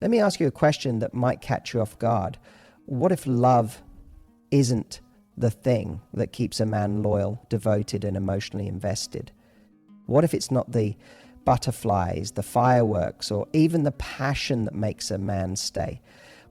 Let me ask you a question that might catch you off guard. What if love isn't the thing that keeps a man loyal, devoted, and emotionally invested? What if it's not the butterflies, the fireworks, or even the passion that makes a man stay,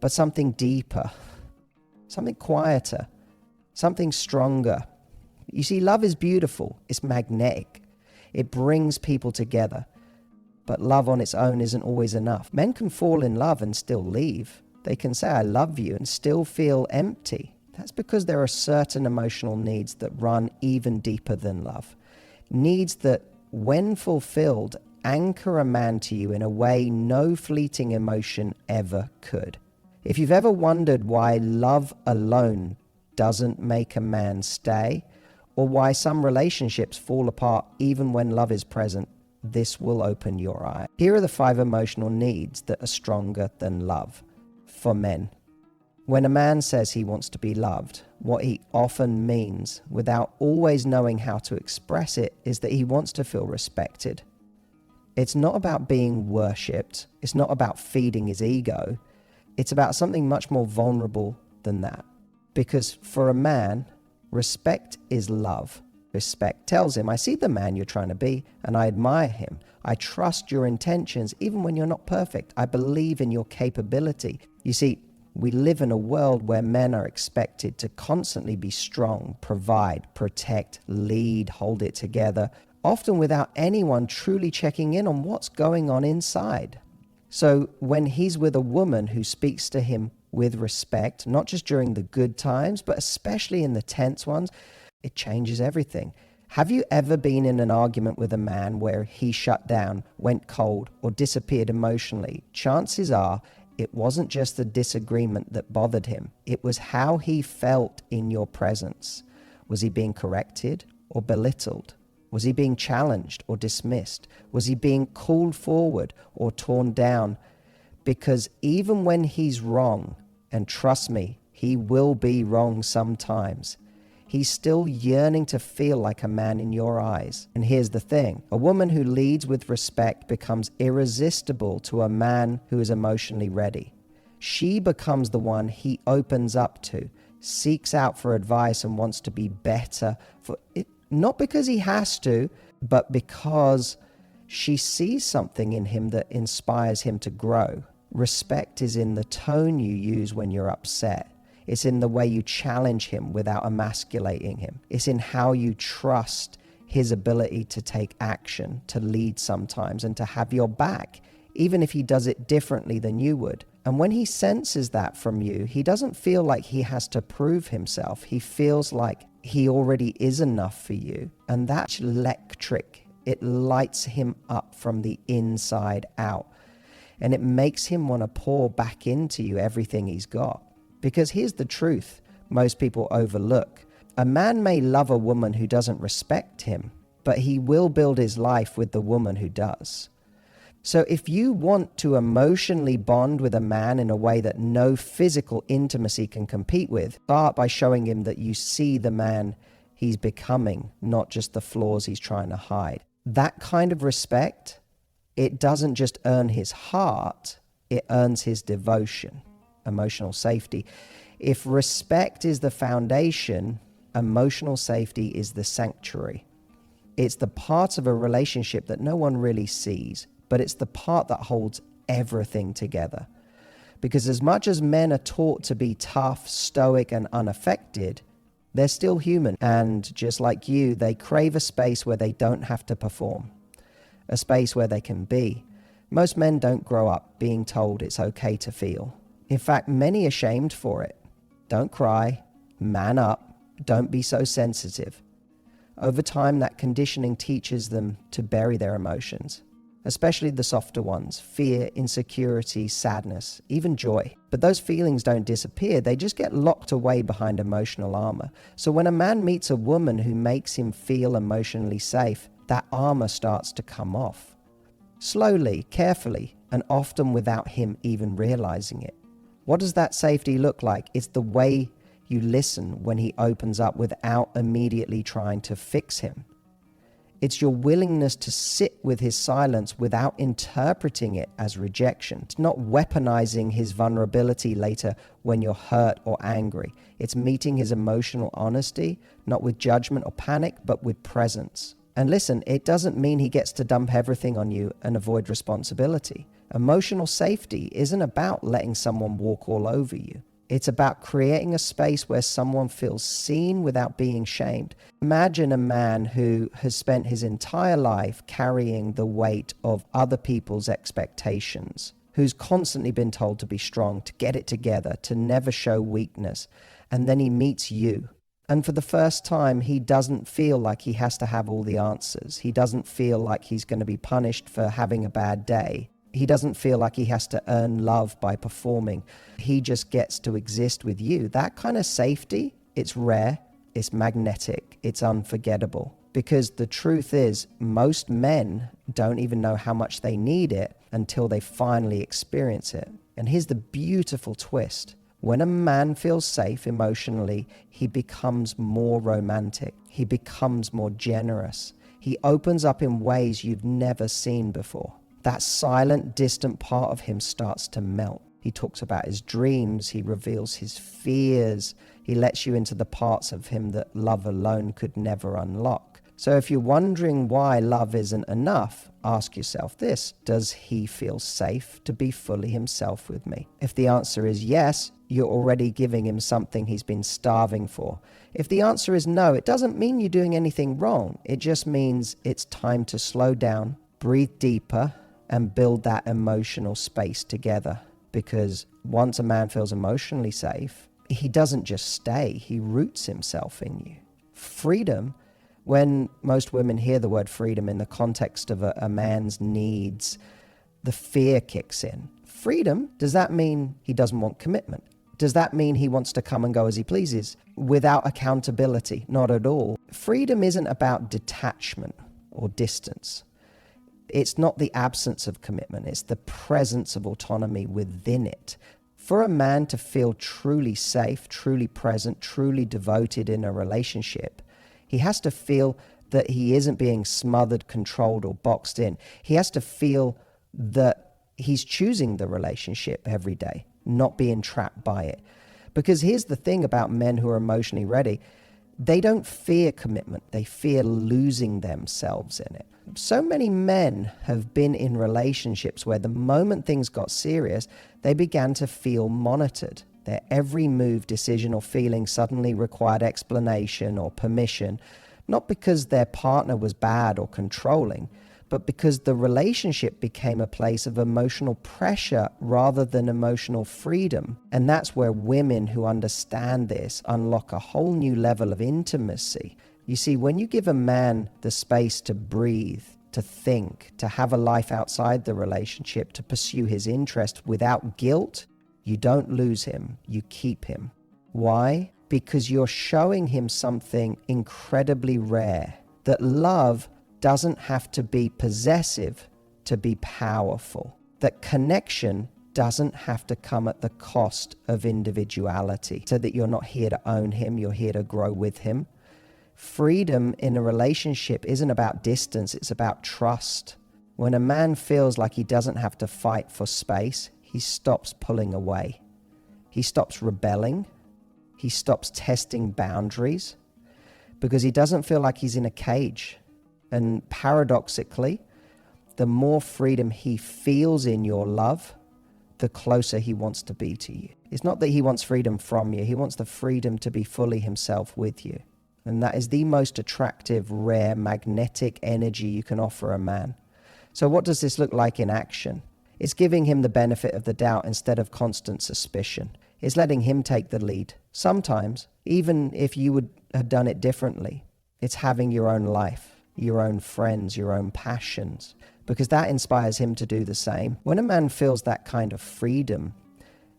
but something deeper, something quieter, something stronger? You see, love is beautiful. It's magnetic. It brings people together. But love on its own isn't always enough. Men can fall in love and still leave. They can say, I love you, and still feel empty. That's because there are certain emotional needs that run even deeper than love. Needs that, when fulfilled, anchor a man to you in a way no fleeting emotion ever could. If you've ever wondered why love alone doesn't make a man stay, or why some relationships fall apart even when love is present, this will open your eye. Here are the 5 emotional needs that are stronger than love for men. When a man says he wants to be loved, what he often means, without always knowing how to express it, is that he wants to feel respected. It's not about being worshipped. It's not about feeding his ego. It's about something much more vulnerable than that. Because for a man, respect is love. Respect tells him, I see the man you're trying to be, and I admire him. I trust your intentions, even when you're not perfect. I believe in your capability. You see, we live in a world where men are expected to constantly be strong, provide, protect, lead, hold it together, often without anyone truly checking in on what's going on inside. So when he's with a woman who speaks to him with respect, not just during the good times, but especially in the tense ones, it changes everything. Have you ever been in an argument with a man where he shut down, went cold, or disappeared emotionally? Chances are it wasn't just the disagreement that bothered him. It was how he felt in your presence. Was he being corrected or belittled? Was he being challenged or dismissed? Was he being called forward or torn down? Because even when he's wrong, and trust me, he will be wrong sometimes, he's still yearning to feel like a man in your eyes. And here's the thing. A woman who leads with respect becomes irresistible to a man who is emotionally ready. She becomes the one he opens up to, seeks out for advice, and wants to be better for it, not because he has to, but because she sees something in him that inspires him to grow. Respect is in the tone you use when you're upset. It's in the way you challenge him without emasculating him. It's in how you trust his ability to take action, to lead sometimes, and to have your back, even if he does it differently than you would. And when he senses that from you, he doesn't feel like he has to prove himself. He feels like he already is enough for you. And that's electric. It lights him up from the inside out. And it makes him want to pour back into you everything he's got. Because here's the truth most people overlook. A man may love a woman who doesn't respect him, but he will build his life with the woman who does. So if you want to emotionally bond with a man in a way that no physical intimacy can compete with, start by showing him that you see the man he's becoming, not just the flaws he's trying to hide. That kind of respect, it doesn't just earn his heart, it earns his devotion. Emotional safety. If respect is the foundation, emotional safety is the sanctuary. It's the part of a relationship that no one really sees, but it's the part that holds everything together. Because as much as men are taught to be tough, stoic, and unaffected, they're still human. And just like you, they crave a space where they don't have to perform, a space where they can be. Most men don't grow up being told it's okay to feel. In fact, many are shamed for it. Don't cry, man up, don't be so sensitive. Over time, that conditioning teaches them to bury their emotions, especially the softer ones: fear, insecurity, sadness, even joy. But those feelings don't disappear, they just get locked away behind emotional armor. So when a man meets a woman who makes him feel emotionally safe, that armor starts to come off. Slowly, carefully, and often without him even realizing it. What does that safety look like? It's the way you listen when he opens up without immediately trying to fix him. It's your willingness to sit with his silence without interpreting it as rejection. It's not weaponizing his vulnerability later when you're hurt or angry. It's meeting his emotional honesty, not with judgment or panic, but with presence. And listen, it doesn't mean he gets to dump everything on you and avoid responsibility. Emotional safety isn't about letting someone walk all over you. It's about creating a space where someone feels seen without being shamed. Imagine a man who has spent his entire life carrying the weight of other people's expectations, who's constantly been told to be strong, to get it together, to never show weakness. And then he meets you. And for the first time, he doesn't feel like he has to have all the answers. He doesn't feel like he's going to be punished for having a bad day. He doesn't feel like he has to earn love by performing. He just gets to exist with you. That kind of safety, it's rare, it's magnetic, it's unforgettable. Because the truth is, most men don't even know how much they need it until they finally experience it. And here's the beautiful twist. When a man feels safe emotionally, he becomes more romantic. He becomes more generous. He opens up in ways you've never seen before. That silent, distant part of him starts to melt. He talks about his dreams. He reveals his fears. He lets you into the parts of him that love alone could never unlock. So if you're wondering why love isn't enough, ask yourself this: does he feel safe to be fully himself with me? If the answer is yes, you're already giving him something he's been starving for. If the answer is no, it doesn't mean you're doing anything wrong. It just means it's time to slow down, breathe deeper, and build that emotional space together. Because once a man feels emotionally safe, he doesn't just stay, he roots himself in you. Freedom, when most women hear the word freedom in the context of a man's needs, the fear kicks in. Freedom, does that mean he doesn't want commitment? Does that mean he wants to come and go as he pleases without accountability? Not at all. Freedom isn't about detachment or distance. It's not the absence of commitment, it's the presence of autonomy within it. For a man to feel truly safe, truly present, truly devoted in a relationship, he has to feel that he isn't being smothered, controlled, or boxed in. He has to feel that he's choosing the relationship every day, not being trapped by it. Because here's the thing about men who are emotionally ready: they don't fear commitment, they fear losing themselves in it. So many men have been in relationships where the moment things got serious, they began to feel monitored. Their every move, decision, or feeling suddenly required explanation or permission, not because their partner was bad or controlling, but because the relationship became a place of emotional pressure rather than emotional freedom. And that's where women who understand this unlock a whole new level of intimacy. You see, when you give a man the space to breathe, to think, to have a life outside the relationship, to pursue his interest without guilt, you don't lose him, you keep him. Why? Because you're showing him something incredibly rare, that love doesn't have to be possessive to be powerful, that connection doesn't have to come at the cost of individuality, so that you're not here to own him, you're here to grow with him. Freedom in a relationship isn't about distance, it's about trust. When a man feels like he doesn't have to fight for space, he stops pulling away. He stops rebelling. He stops testing boundaries because he doesn't feel like he's in a cage. And paradoxically, the more freedom he feels in your love, the closer he wants to be to you. It's not that he wants freedom from you. He wants the freedom to be fully himself with you. And that is the most attractive, rare, magnetic energy you can offer a man. So what does this look like in action? It's giving him the benefit of the doubt instead of constant suspicion. It's letting him take the lead. Sometimes, even if you would have done it differently, it's having your own life, your own friends, your own passions, because that inspires him to do the same. When a man feels that kind of freedom,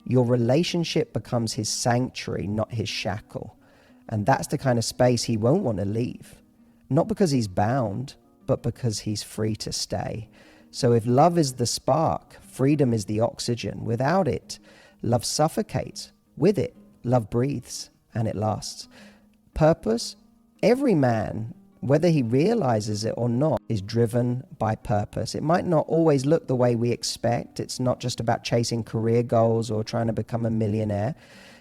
your relationship becomes his sanctuary, not his shackle. And that's the kind of space he won't want to leave. Not because he's bound, but because he's free to stay. So if love is the spark, freedom is the oxygen. Without it, love suffocates. With it, love breathes and it lasts. Purpose? Every man whether he realizes it or not, is driven by purpose. It might not always look the way we expect. It's not just about chasing career goals or trying to become a millionaire.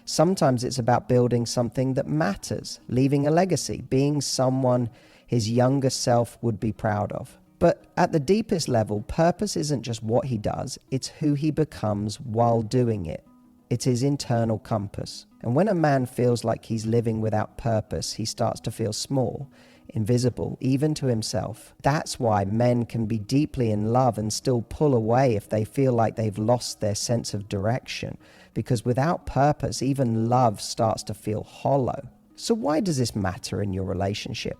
Sometimes it's about building something that matters, leaving a legacy, being someone his younger self would be proud of. But at the deepest level, purpose isn't just what he does, it's who he becomes while doing it. It's his internal compass. And when a man feels like he's living without purpose, he starts to feel small, invisible, even to himself. That's why men can be deeply in love and still pull away if they feel like they've lost their sense of direction. Because without purpose, even love starts to feel hollow. So why does this matter in your relationship?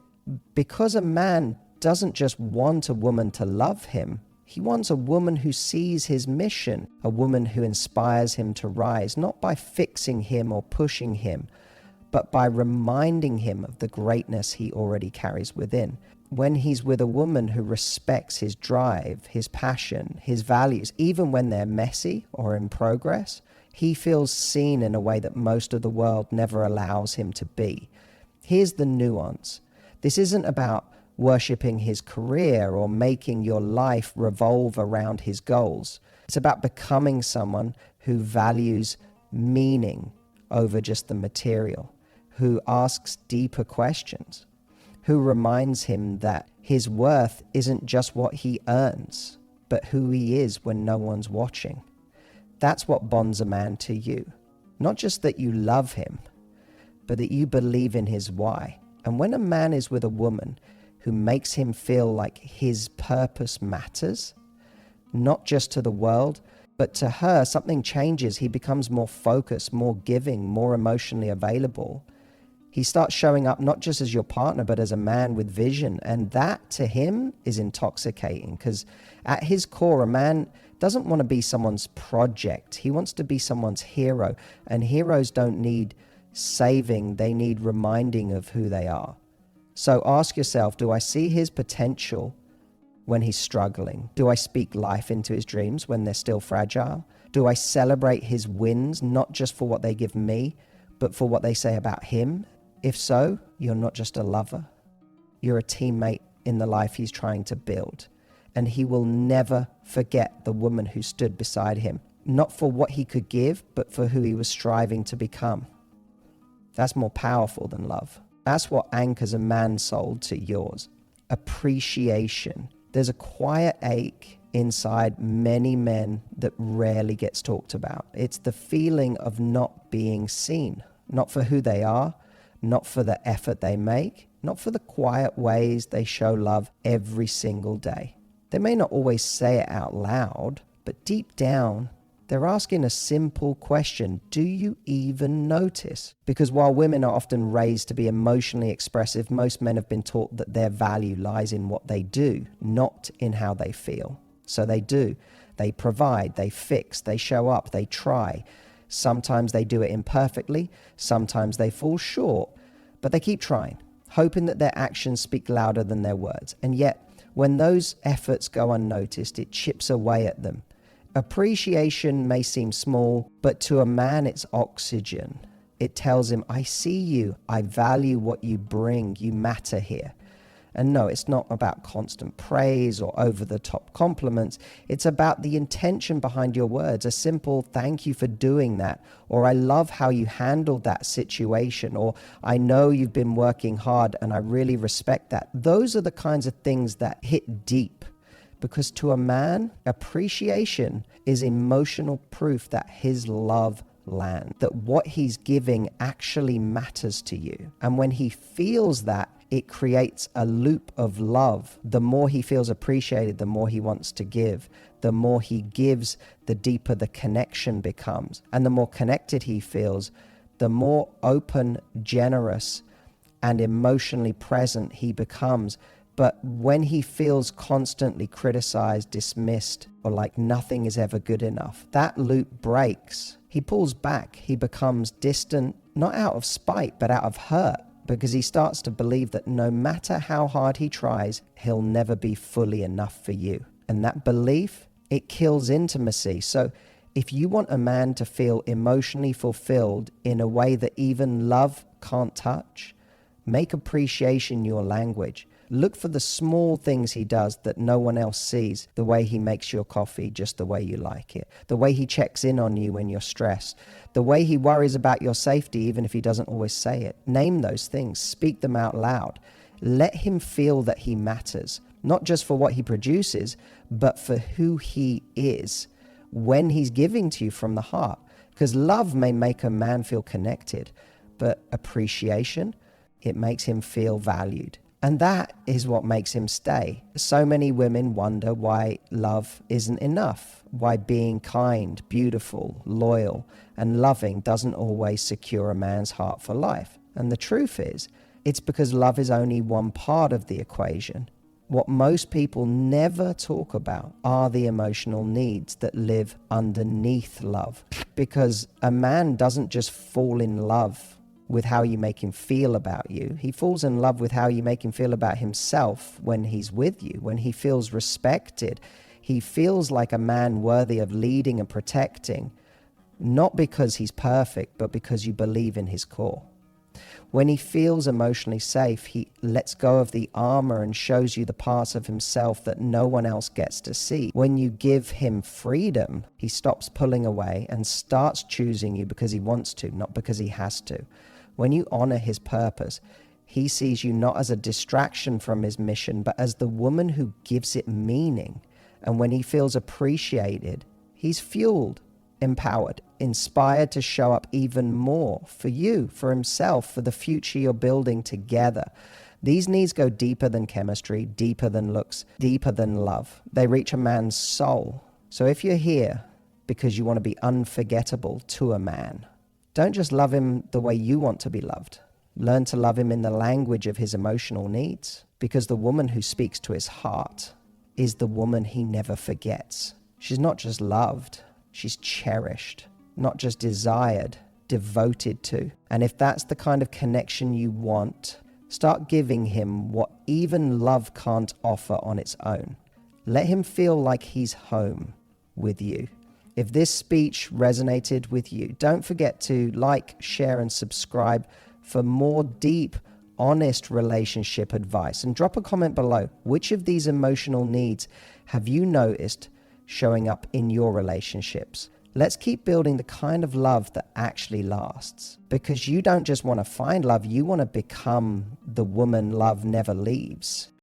Because a man doesn't just want a woman to love him. He wants a woman who sees his mission, a woman who inspires him to rise, not by fixing him or pushing him, but by reminding him of the greatness he already carries within. When he's with a woman who respects his drive, his passion, his values, even when they're messy or in progress, he feels seen in a way that most of the world never allows him to be. Here's the nuance. This isn't about worshipping his career or making your life revolve around his goals. It's about becoming someone who values meaning over just the material, who asks deeper questions, who reminds him that his worth isn't just what he earns, but who he is when no one's watching. That's what bonds a man to you. Not just that you love him, but that you believe in his why. And when a man is with a woman who makes him feel like his purpose matters, not just to the world, but to her, something changes. He becomes more focused, more giving, more emotionally available. He starts showing up not just as your partner, but as a man with vision. And that to him is intoxicating, because at his core, a man doesn't want to be someone's project. He wants to be someone's hero. And heroes don't need saving, they need reminding of who they are. So ask yourself, do I see his potential when he's struggling? Do I speak life into his dreams when they're still fragile? Do I celebrate his wins, not just for what they give me, but for what they say about him? If so, you're not just a lover. You're a teammate in the life he's trying to build. And he will never forget the woman who stood beside him, not for what he could give, but for who he was striving to become. That's more powerful than love. That's what anchors a man's soul to yours. Appreciation. There's a quiet ache inside many men that rarely gets talked about. It's the feeling of not being seen, not for who they are, not for the effort they make, not for the quiet ways they show love every single day. They may not always say it out loud, but deep down, they're asking a simple question. Do you even notice? Because while women are often raised to be emotionally expressive, most men have been taught that their value lies in what they do, not in how they feel. So they do. They provide, they fix, they show up, they try. Sometimes they do it imperfectly, sometimes they fall short, but they keep trying, hoping that their actions speak louder than their words. And yet, when those efforts go unnoticed, it chips away at them. Appreciation may seem small, but to a man it's oxygen. It tells him, I see you, I value what you bring, you matter here. And no, it's not about constant praise or over-the-top compliments. It's about the intention behind your words, a simple thank you for doing that, or I love how you handled that situation, or I know you've been working hard and I really respect that. Those are the kinds of things that hit deep. Because to a man, appreciation is emotional proof that his love lands, that what he's giving actually matters to you. And when he feels that, it creates a loop of love. The more he feels appreciated, the more he wants to give. The more he gives, the deeper the connection becomes. And the more connected he feels, the more open, generous, and emotionally present he becomes. But when he feels constantly criticized, dismissed, or like nothing is ever good enough, that loop breaks. He pulls back. He becomes distant, not out of spite, but out of hurt, because he starts to believe that no matter how hard he tries, he'll never be fully enough for you. And that belief, it kills intimacy. So if you want a man to feel emotionally fulfilled in a way that even love can't touch, make appreciation your language. Look for the small things he does that no one else sees. The way he makes your coffee just the way you like it. The way he checks in on you when you're stressed. The way he worries about your safety even if he doesn't always say it. Name those things. Speak them out loud. Let him feel that he matters. Not just for what he produces, but for who he is when he's giving to you from the heart. Because love may make a man feel connected, but appreciation, it makes him feel valued. And that is what makes him stay. So many women wonder why love isn't enough, why being kind, beautiful, loyal, and loving doesn't always secure a man's heart for life. And the truth is, it's because love is only one part of the equation. What most people never talk about are the emotional needs that live underneath love. Because a man doesn't just fall in love with how you make him feel about you. He falls in love with how you make him feel about himself when he's with you, when he feels respected. He feels like a man worthy of leading and protecting, not because he's perfect, but because you believe in his core. When he feels emotionally safe, he lets go of the armor and shows you the parts of himself that no one else gets to see. When you give him freedom, he stops pulling away and starts choosing you because he wants to, not because he has to. When you honor his purpose, he sees you not as a distraction from his mission, but as the woman who gives it meaning. And when he feels appreciated, he's fueled, empowered, inspired to show up even more for you, for himself, for the future you're building together. These needs go deeper than chemistry, deeper than looks, deeper than love. They reach a man's soul. So if you're here because you want to be unforgettable to a man, don't just love him the way you want to be loved. Learn to love him in the language of his emotional needs, because the woman who speaks to his heart is the woman he never forgets. She's not just loved, she's cherished. Not just desired, devoted to. And if that's the kind of connection you want, start giving him what even love can't offer on its own. Let him feel like he's home with you. If this speech resonated with you, don't forget to like, share, and subscribe for more deep, honest relationship advice. And drop a comment below. Which of these emotional needs have you noticed showing up in your relationships? Let's keep building the kind of love that actually lasts. Because you don't just want to find love, you want to become the woman love never leaves.